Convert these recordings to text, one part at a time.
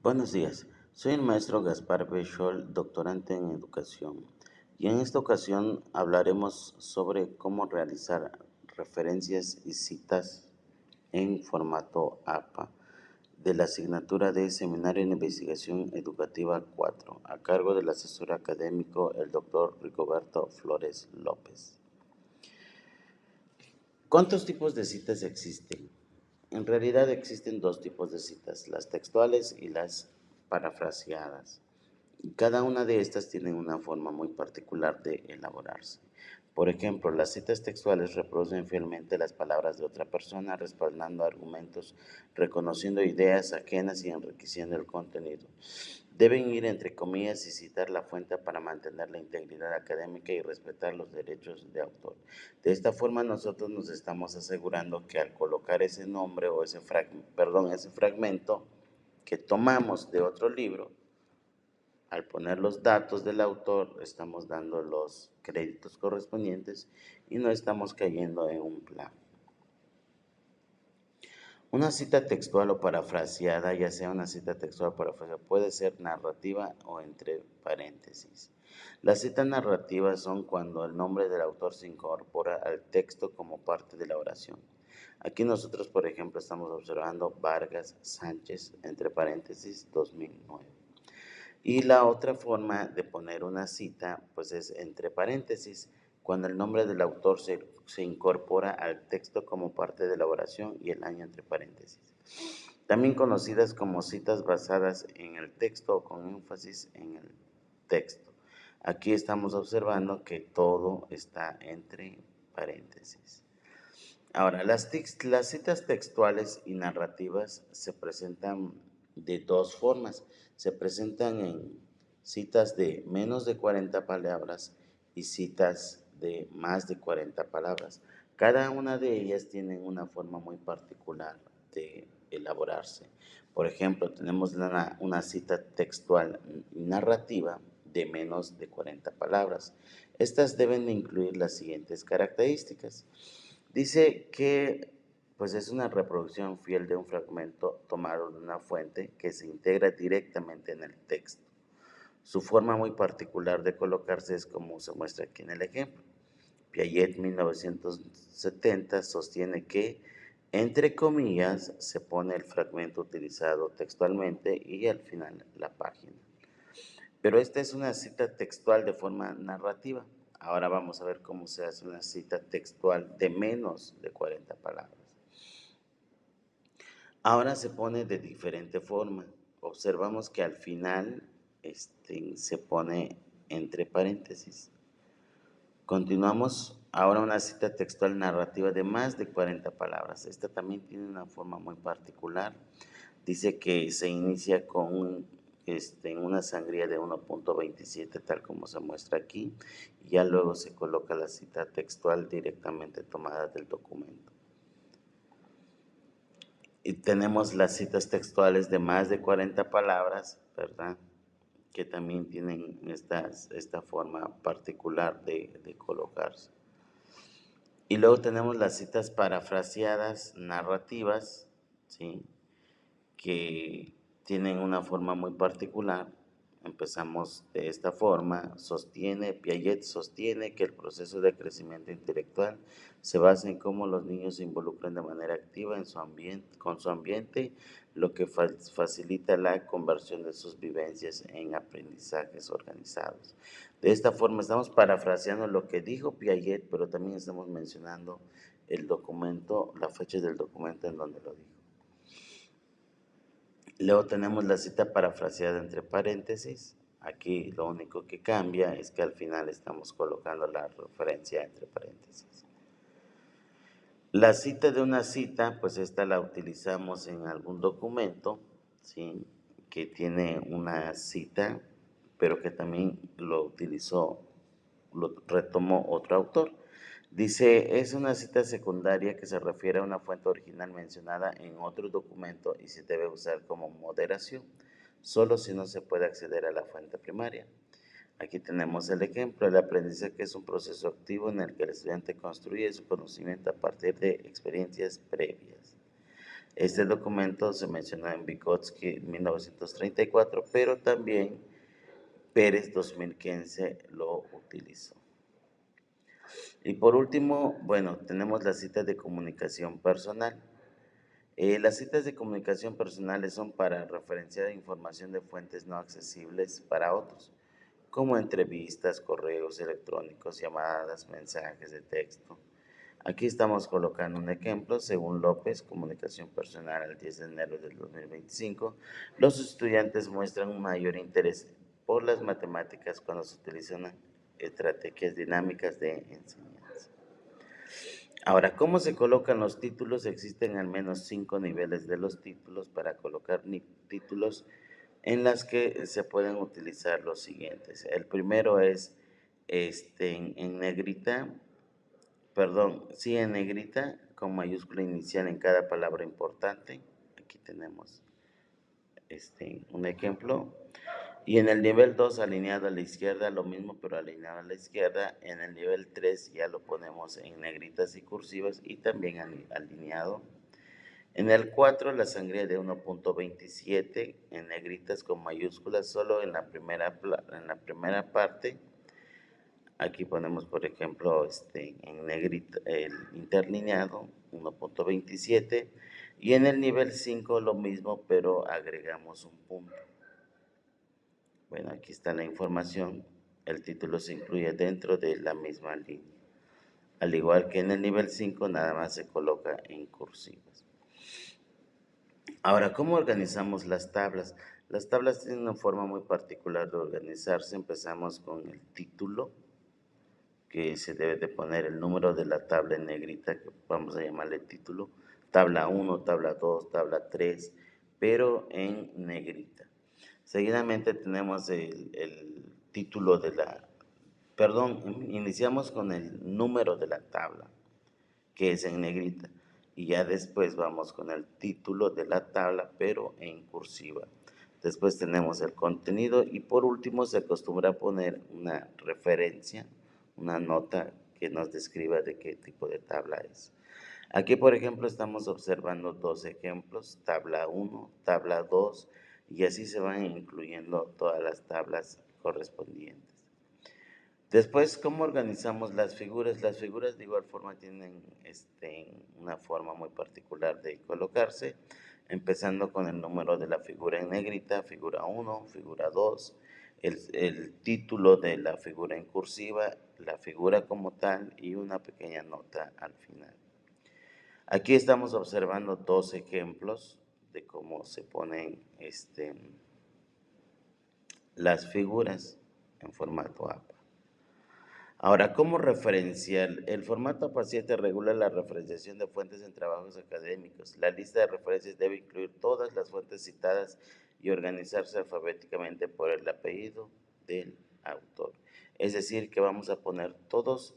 Buenos días, soy el maestro Gaspar Bechol, doctorante en educación, y en esta ocasión hablaremos sobre cómo realizar referencias y citas en formato APA de la asignatura de Seminario en Investigación Educativa 4, a cargo del asesor académico, el doctor Rigoberto Flores López. ¿Cuántos tipos de citas existen? En realidad existen dos tipos de citas, las textuales y las parafraseadas. Cada una de estas tiene una forma muy particular de elaborarse. Por ejemplo, las citas textuales reproducen fielmente las palabras de otra persona, respaldando argumentos, reconociendo ideas ajenas y enriqueciendo el contenido. Deben ir entre comillas y citar la fuente para mantener la integridad académica y respetar los derechos de autor. De esta forma nosotros nos estamos asegurando que al colocar ese nombre o ese fragmento que tomamos de otro libro, al poner los datos del autor, estamos dando los créditos correspondientes y no estamos cayendo en un plagio. Una cita textual o parafraseada, ya sea una cita textual o parafraseada, puede ser narrativa o entre paréntesis. Las citas narrativas son cuando el nombre del autor se incorpora al texto como parte de la oración. Aquí nosotros, por ejemplo, estamos observando Vargas Sánchez, entre paréntesis, 2009. Y la otra forma de poner una cita, pues es entre paréntesis, cuando el nombre del autor se incorpora al texto como parte de la oración y el año entre paréntesis. También conocidas como citas basadas en el texto o con énfasis en el texto. Aquí estamos observando que todo está entre paréntesis. Ahora, las citas textuales y narrativas se presentan de dos formas. Se presentan en citas de menos de 40 palabras y citas de más de 40 palabras. Cada una de ellas tiene una forma muy particular de elaborarse. Por ejemplo, tenemos una cita textual narrativa de menos de 40 palabras. Estas deben de incluir las siguientes características. Dice que pues es una reproducción fiel de un fragmento tomado de una fuente que se integra directamente en el texto. Su forma muy particular de colocarse es como se muestra aquí en el ejemplo. Piaget 1970 sostiene que, entre comillas, se pone el fragmento utilizado textualmente y al final la página. Pero esta es una cita textual de forma narrativa. Ahora vamos a ver cómo se hace una cita textual de menos de 40 palabras. Ahora se pone de diferente forma. Observamos que al final se pone entre paréntesis. Continuamos ahora una cita textual narrativa de más de 40 palabras. Esta también tiene una forma muy particular. Dice que se inicia con una sangría de 1.27, tal como se muestra aquí, y ya luego se coloca la cita textual directamente tomada del documento. Y tenemos las citas textuales de más de 40 palabras, ¿verdad? Que también tienen esta forma particular de colocarse. Y luego tenemos las citas parafraseadas narrativas, ¿sí? Que tienen una forma muy particular. Empezamos de esta forma. Piaget sostiene que el proceso de crecimiento intelectual se basa en cómo los niños se involucran de manera activa en con su ambiente, lo que facilita la conversión de sus vivencias en aprendizajes organizados. De esta forma estamos parafraseando lo que dijo Piaget, pero también estamos mencionando el documento, la fecha del documento en donde lo dijo. Luego tenemos la cita parafraseada entre paréntesis. Aquí lo único que cambia es que al final estamos colocando la referencia entre paréntesis. La cita de una cita, pues esta la utilizamos en algún documento, ¿sí? Que tiene una cita, pero que también lo retomó otro autor. Dice, es una cita secundaria que se refiere a una fuente original mencionada en otro documento y se debe usar como moderación, solo si no se puede acceder a la fuente primaria. Aquí tenemos el ejemplo, el aprendizaje es un proceso activo en el que el estudiante construye su conocimiento a partir de experiencias previas. Este documento se mencionó en Vygotsky en 1934, pero también Pérez 2015 lo utilizó. Y por último, bueno, tenemos las citas de comunicación personal. Las citas de comunicación personales son para referenciar información de fuentes no accesibles para otros, como entrevistas, correos electrónicos, llamadas, mensajes de texto. Aquí estamos colocando un ejemplo. Según López, comunicación personal al 10 de enero del 2025, los estudiantes muestran un mayor interés por las matemáticas cuando se utilizan estrategias dinámicas de enseñanza. Ahora, ¿cómo se colocan los títulos? Existen al menos 5 niveles de los títulos para colocar títulos en las que se pueden utilizar los siguientes. El primero es en negrita, en negrita, con mayúscula inicial en cada palabra importante. Aquí tenemos un ejemplo. Y en el nivel 2, alineado a la izquierda, lo mismo, pero alineado a la izquierda. En el nivel 3 ya lo ponemos en negritas y cursivas y también alineado. En el 4, la sangría de 1.27 en negritas con mayúsculas solo en la primera parte. Aquí ponemos, por ejemplo, en negrita el interlineado 1.27 y en el nivel 5 lo mismo, pero agregamos un punto. Bueno, aquí está la información. El título se incluye dentro de la misma línea. Al igual que en el nivel 5, nada más se coloca en cursivas. Ahora, ¿cómo organizamos las tablas? Las tablas tienen una forma muy particular de organizarse. Empezamos con el título, que se debe de poner el número de la tabla en negrita, que vamos a llamarle título. Tabla 1, tabla 2, tabla 3, pero en negrita. Seguidamente tenemos el título de iniciamos con el número de la tabla, que es en negrita, y ya después vamos con el título de la tabla, pero en cursiva. Después tenemos el contenido y por último se acostumbra a poner una referencia, una nota que nos describa de qué tipo de tabla es. Aquí, por ejemplo, estamos observando dos ejemplos, tabla 1, tabla 2, y así se van incluyendo todas las tablas correspondientes. Después, ¿cómo organizamos las figuras? Las figuras de igual forma tienen una forma muy particular de colocarse, empezando con el número de la figura en negrita, figura 1, figura 2, el título de la figura en cursiva, la figura como tal y una pequeña nota al final. Aquí estamos observando dos ejemplos de cómo se ponen las figuras en formato APA. Ahora, ¿cómo referenciar? El formato APA7 regula la referenciación de fuentes en trabajos académicos. La lista de referencias debe incluir todas las fuentes citadas y organizarse alfabéticamente por el apellido del autor. Es decir, que vamos a poner todos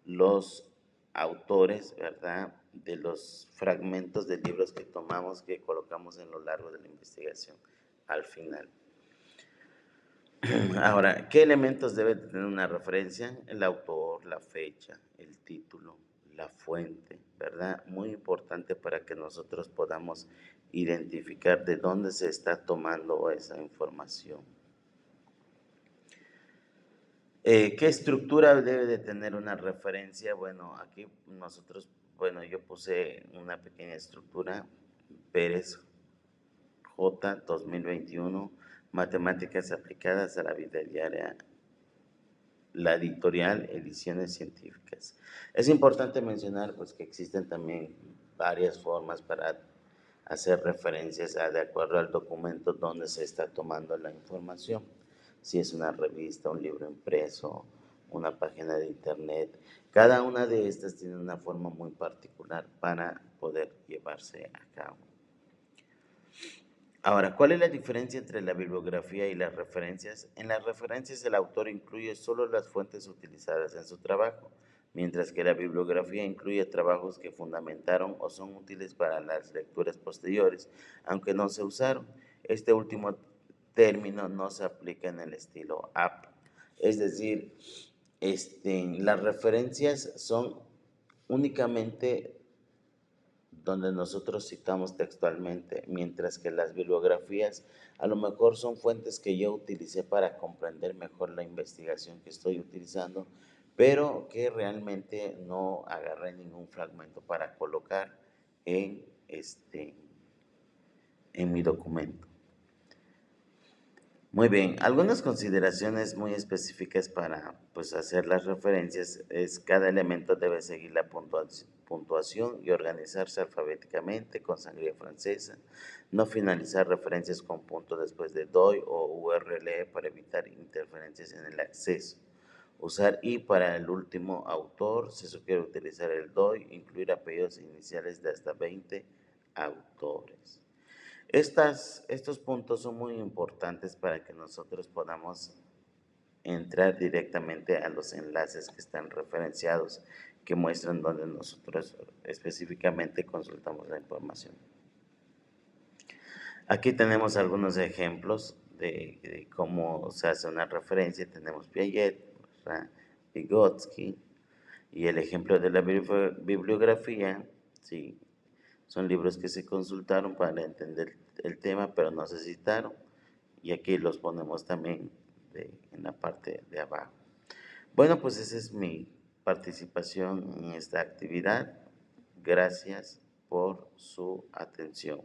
los autores, ¿verdad?, de los fragmentos de libros que tomamos, que colocamos en lo largo de la investigación al final. Ahora, ¿qué elementos debe tener una referencia? El autor, la fecha, el título, la fuente, ¿verdad? Muy importante para que nosotros podamos identificar de dónde se está tomando esa información. ¿Qué estructura debe de tener una referencia? Bueno, aquí yo puse una pequeña estructura, Pérez J. 2021, Matemáticas aplicadas a la vida diaria, la editorial Ediciones Científicas. Es importante mencionar pues que existen también varias formas para hacer referencias de acuerdo al documento donde se está tomando la información. Si es una revista, un libro impreso, una página de internet, cada una de estas tiene una forma muy particular para poder llevarse a cabo. Ahora, ¿cuál es la diferencia entre la bibliografía y las referencias? En las referencias el autor incluye solo las fuentes utilizadas en su trabajo, mientras que la bibliografía incluye trabajos que fundamentaron o son útiles para las lecturas posteriores, aunque no se usaron. Este último término no se aplica en el estilo AP. Es decir, las referencias son únicamente donde nosotros citamos textualmente, mientras que las bibliografías a lo mejor son fuentes que yo utilicé para comprender mejor la investigación que estoy utilizando, pero que realmente no agarré ningún fragmento para colocar en, en mi documento. Muy bien, algunas consideraciones muy específicas para pues, hacer las referencias es cada elemento debe seguir la puntuación y organizarse alfabéticamente con sangría francesa, no finalizar referencias con punto después de DOI o URL para evitar interferencias en el acceso. Usar I para el último autor, se sugiere utilizar el DOI, incluir apellidos iniciales de hasta 20 autores. Estos puntos son muy importantes para que nosotros podamos entrar directamente a los enlaces que están referenciados, que muestran donde nosotros específicamente consultamos la información. Aquí tenemos algunos ejemplos de cómo se hace una referencia. Tenemos Piaget, Vygotsky, y el ejemplo de la bibliografía, sí, son libros que se consultaron para entender el tema, pero no se citaron. Y aquí los ponemos también en la parte de abajo. Bueno, pues esa es mi participación en esta actividad. Gracias por su atención.